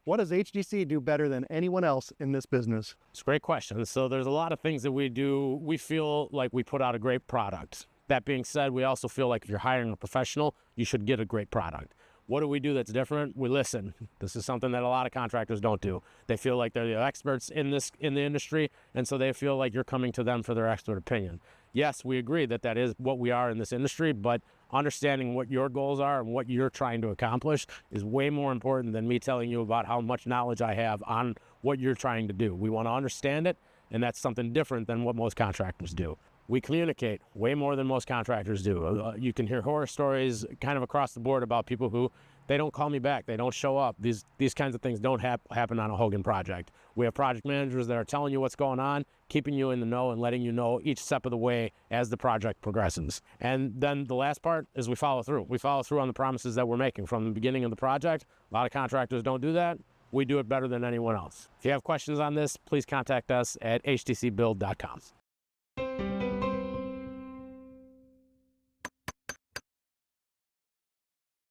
What does HDC do better than anyone else in this business? It's a great question. So there's a lot of things that we do. We feel like we put out a great product. That being said, we also feel like if you're hiring a professional, you should get a great product. What do we do that's different? We listen. This is something that a lot of contractors don't do. They feel like they're the experts in the industry, and so they feel like you're coming to them for their expert opinion. Yes, we agree that that is what we are in this industry, but understanding what your goals are and what you're trying to accomplish is way more important than me telling you about how much knowledge I have on what you're trying to do. We want to understand it, and that's something different than what most contractors do. We communicate way more than most contractors do. You can hear horror stories kind of across the board about people who, they don't call me back, they don't show up. These kinds of things don't happen on a Hogan project. We have project managers that are telling you what's going on, keeping you in the know and letting you know each step of the way as the project progresses. And then the last part is we follow through. We follow through on the promises that we're making from the beginning of the project. A lot of contractors don't do that. We do it better than anyone else. If you have questions on this, please contact us at hdcbuild.com.